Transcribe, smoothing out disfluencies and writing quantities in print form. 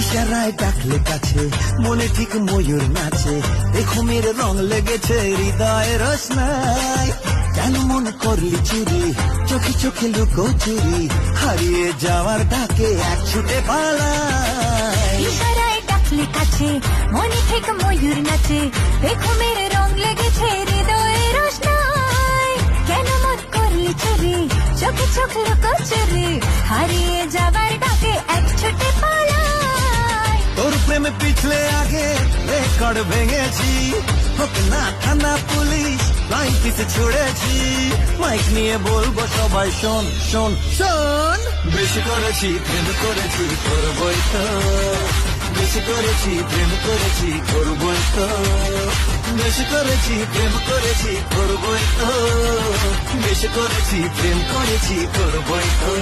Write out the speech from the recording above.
ইশারায় ডাকলে কাছে মনে ঠিক ময়ূর নাচে, দেখো মেরে রং লেগেছে হৃদয়ে রোশনাই। কেন মন করলি চুরি, চোখে চোখে লুকো চুরি, হারিয়ে যাওয়ার ডাকে এক ছুটে পালাই। ইশারায় ডাকলে কাছে মনে ঠিক ময়ূর নাচে, দেখো মেরে রং লেগেছে হৃদয়ে রোশনাই। কেন মন করলি চুরি, চোখে চোখ লুকো চুরি, হারিয়ে যাবার ডাকে এক ছুটে পালাই। তোর প্রেমে পিছলে আগে রেকর্ড ভেঙেছি, হোক না থানা পুলিশ লাইন পিছে ছুড়েছি। মাইক নিয়ে বলবো সবাই শোন শোন শোন, বেশি করেছি প্রেম করেছি করবই তো, বেশি করেছি প্রেম করেছি করবই তো, বেশি করেছি প্রেম করেছি করবই তো, বেশি করেছি প্রেম করেছি করবই তো।